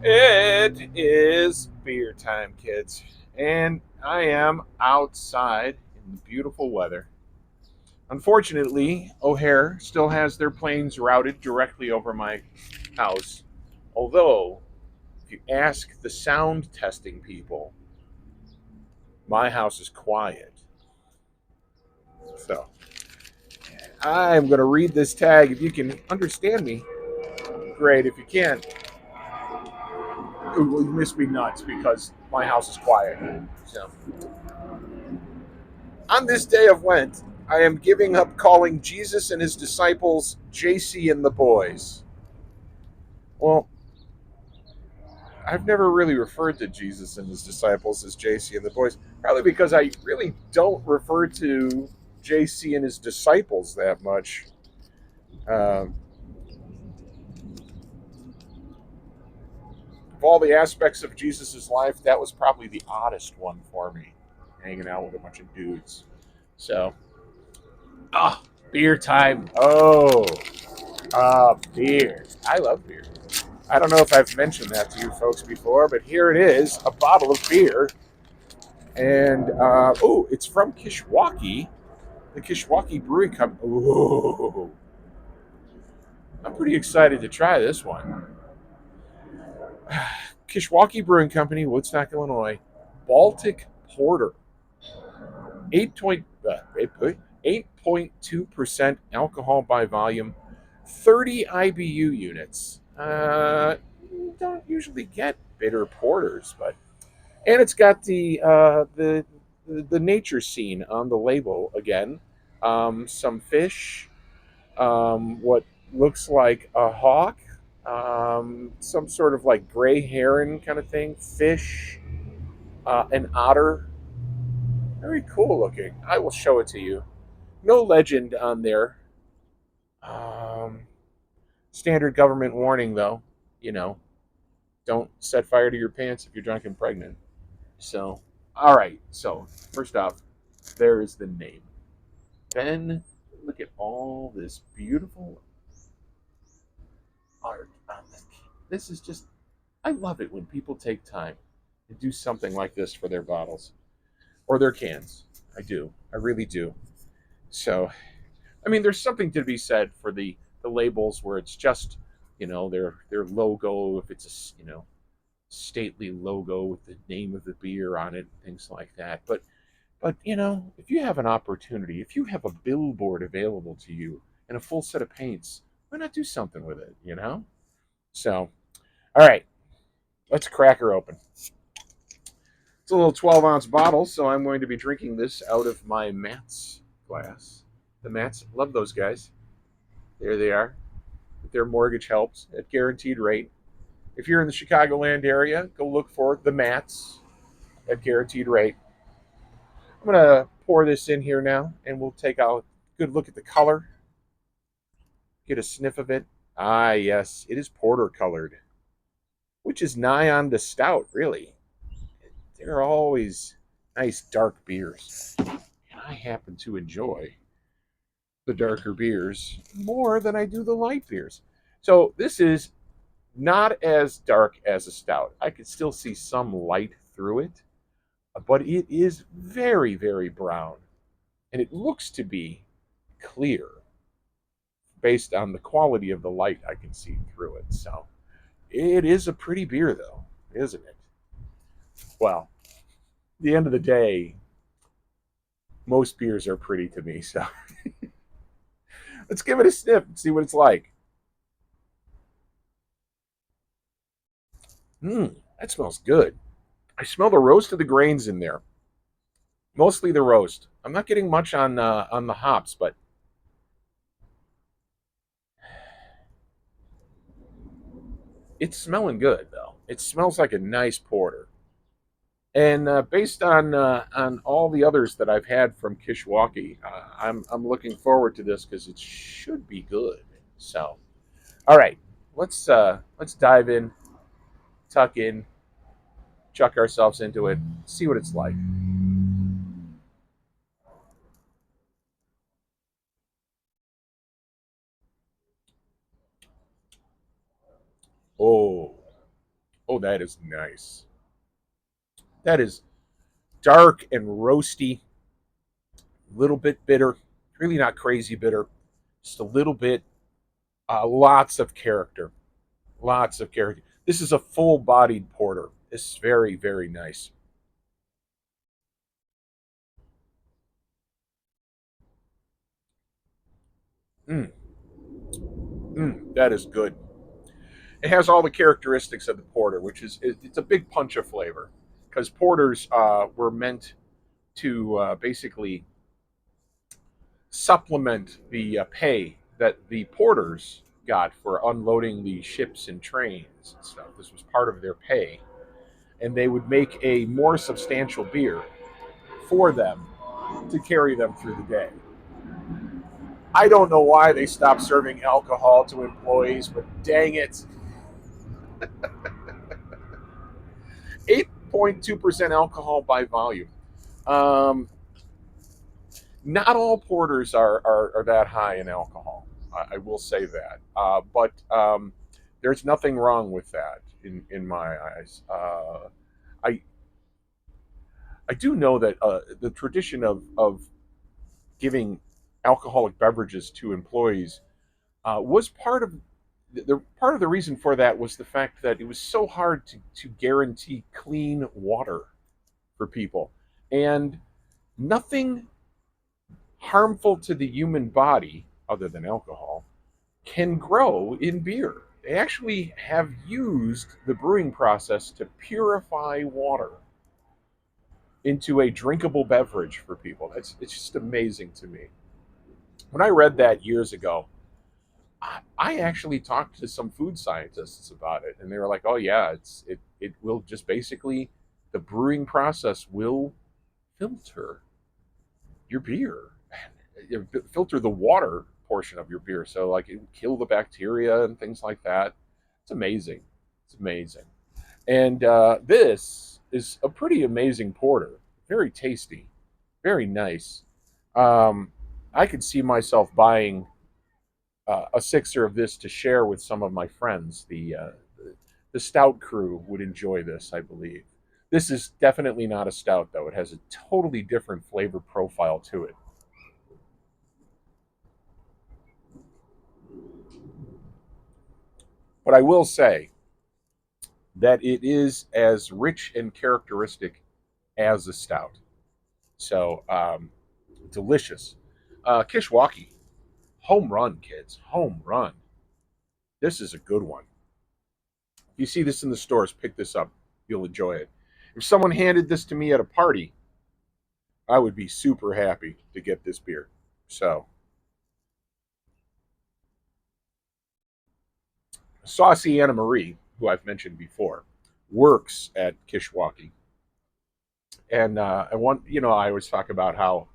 It is beer time, kids, and I am outside in the beautiful weather. Unfortunately, O'Hare still has their planes routed directly over my house. Although, if you ask the sound testing people, my house is quiet. So, I'm going to read this tag. If you can understand me, great. If you can't, you miss me nuts because my house is quiet. So, on this day of Lent, I am giving up calling Jesus and his disciples JC and the boys. Well, I've never really referred to Jesus and his disciples as JC and the boys, probably because I really don't refer to JC and his disciples that much. Um, of all the aspects of Jesus' life, that was probably the oddest one for me, hanging out with a bunch of dudes. So, ah, beer time. Beer. I love beer. I don't know if I've mentioned that to you folks before, but here it is, a bottle of beer. And, it's from Kishwaukee, the Kishwaukee Brewing Company. Ooh, I'm pretty excited to try this one. Kishwaukee Brewing Company, Woodstock, Illinois. Baltic Porter. 8.2% alcohol by volume, 30 IBU units. Don't usually get bitter porters, but and it's got the nature scene on the label again. Some fish, what looks like a hawk, some sort of like gray heron kind of thing, fish, an otter. Very cool looking. I will show it to you. No legend on there. Um, Standard government warning, though. You know, don't set fire to your pants if you're drunk and pregnant. So, all right. So, first off, there is the name. Then, look at all this beautiful art on this. This is just, I love it when people take time to do something like this for their bottles or their cans. I do. I really do. So, I mean, there's something to be said for the labels where it's just, their logo, if it's a, stately logo with the name of the beer on it, things like that. But if you have an opportunity, if you have a billboard available to you and a full set of paints, why not do something with it? So, all right, let's crack her open. It's a little 12-ounce bottle, so I'm going to be drinking this out of my Matt's glass. The Matts, love those guys. There they are. Their mortgage helps at guaranteed rate. If you're in the Chicagoland area, go look for the Matts at guaranteed rate. I'm going to pour this in here now, and we'll take a good look at the color, get a sniff of it. Ah, yes, it is porter colored, which is nigh on the stout, really. They're always nice dark beers, and I happen to enjoy the darker beers more than I do the light beers. So this is not as dark as a stout. I could still see some light through it, but it is very, very brown. And it looks to be clear based on the quality of the light I can see through it. So it is a pretty beer, though, isn't it? Well, at the end of the day, most beers are pretty to me. So let's give it a sniff and see what it's like. That smells good. I smell the roast of the grains in there. Mostly the roast. I'm not getting much on the hops, but it's smelling good though. It smells like a nice porter. And based on all the others that I've had from Kishwaukee, I'm looking forward to this because it should be good. So, all right, let's dive in, tuck in, chuck ourselves into it, see what it's like. Oh, Oh, that is nice. That is dark and roasty, a little bit bitter. Really not crazy bitter, just a little bit. Lots of character. Lots of character. This is a full-bodied porter. This is very, very nice. Mm, that is good. It has all the characteristics of the porter, which is it's a big punch of flavor because porters were meant to basically supplement the pay that the porters got for unloading the ships and trains and stuff. This was part of their pay, and they would make a more substantial beer for them to carry them through the day. I don't know why they stopped serving alcohol to employees, but dang it, 8.2% alcohol by volume. Um, Not all porters are that high in alcohol. I will say that. But there's nothing wrong with that in my eyes. I I do know that the tradition of giving alcoholic beverages to employees was part of the reason for that was the fact that it was so hard to guarantee clean water for people, and nothing harmful to the human body other than alcohol can grow in beer. They actually have used the brewing process to purify water into a drinkable beverage for people. It's just amazing to me. When I read that years ago, I actually talked to some food scientists about it, and they were like, "Oh yeah, it will just basically the brewing process will filter your beer, filter the water portion of your beer, so like it will kill the bacteria and things like that." It's amazing. It's amazing, and this is a pretty amazing porter. Very tasty, very nice. Um, I could see myself buying a sixer of this to share with some of my friends. The stout crew would enjoy this, I believe. This is definitely not a stout, though. It has a totally different flavor profile to it. But I will say that it is as rich and characteristic as a stout. So, delicious. Kishwaukee, home run, kids. Home run. This is a good one. If you see this in the stores, pick this up. You'll enjoy it. If someone handed this to me at a party, I would be super happy to get this beer. So, Saucy Anna Marie, who I've mentioned before, works at Kishwaukee. And I want, I always talk about how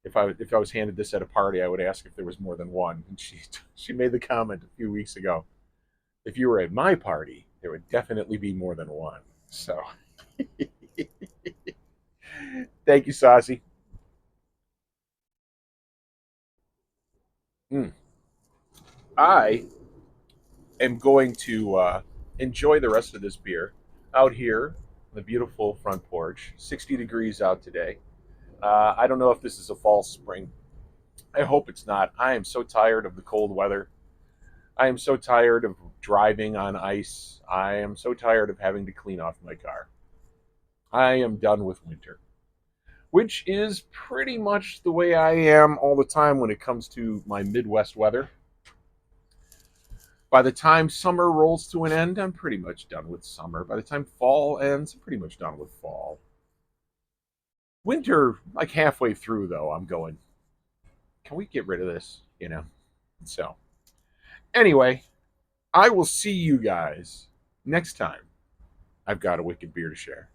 if I was handed this at a party, I would ask if there was more than one. And she made the comment a few weeks ago, if you were at my party, there would definitely be more than one. So, thank you, Saucy. Mm. I am going to enjoy the rest of this beer out here on the beautiful front porch. 60 degrees out today. I don't know if this is a false spring. I hope it's not. I am so tired of the cold weather. I am so tired of driving on ice. I am so tired of having to clean off my car. I am done with winter, which is pretty much the way I am all the time when it comes to my Midwest weather. By the time summer rolls to an end, I'm pretty much done with summer. By the time fall ends, I'm pretty much done with fall. Winter, like halfway through, though, I'm going, can we get rid of this? So, anyway, I will see you guys next time I've got a wicked beer to share.